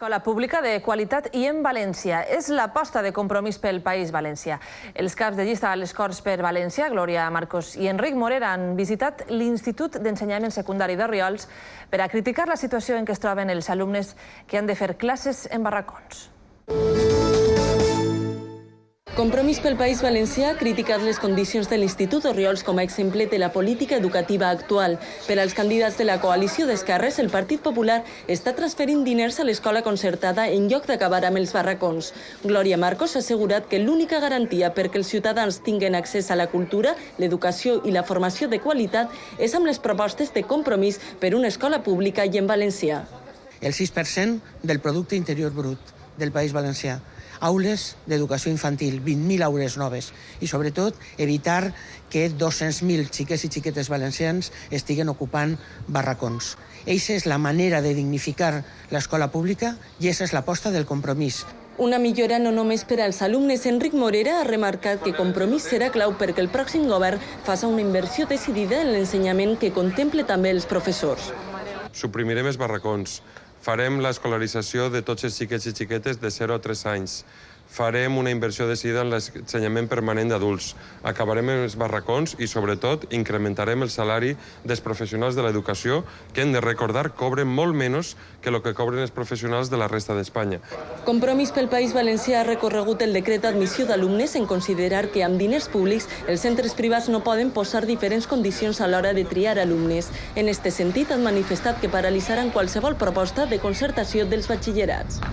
Escola pública de qualitat i en València. És l'aposta de Compromís pel País Valencià. Els caps de llista a les Corts per València, Glòria Marcos i Enric Morera, han visitat l'Institut d'Ensenyament Secundari de Riols per a criticar la situació en què es troben els alumnes que han de fer classes en barracons. Compromís pel País Valencià ha criticat les condicions de l'Institut Orriols com a exemple de la política educativa actual. Per als candidats de la coalició d'esquerres, el Partit Popular està transferint diners a l'escola concertada en lloc d'acabar amb els barracons. Glòria Marcos ha assegurat que l'única garantia perquè els ciutadans tinguen accés a la cultura, l'educació i la formació de qualitat és amb les propostes de Compromís per una escola pública i en valencià. El 6% del producte interior brut del País Valencià. Aules d'educació infantil, 20.000 aules noves i, sobretot, evitar que 200.000 xiquets i xiquetes valencians estiguen ocupant barracons. Eixa és la manera de dignificar l'escola pública i aquesta és l'aposta del Compromís. Una millora no només per als alumnes. Enric Morera ha remarcat que Compromís serà clau perquè el pròxim govern faci una inversió decidida en l'ensenyament que contemple també els professors. Suprimirem els barracons. Farem l'escolarització de tots els xiquets i xiquetes de 0 a 3 anys. Farem una inversió decidida en l'ensenyament permanent d'adults. Acabarem amb els barracons i, sobretot, incrementarem el salari dels professionals de l'educació, que hem de recordar cobren molt menys que el que cobren els professionals de la resta d'Espanya. Compromís pel País Valencià ha recorregut el decret d'admissió d'alumnes en considerar que amb diners públics els centres privats no poden posar diferents condicions a l'hora de triar alumnes. En aquest sentit, han manifestat que paralitzaran qualsevol proposta de concertació dels batxillerats.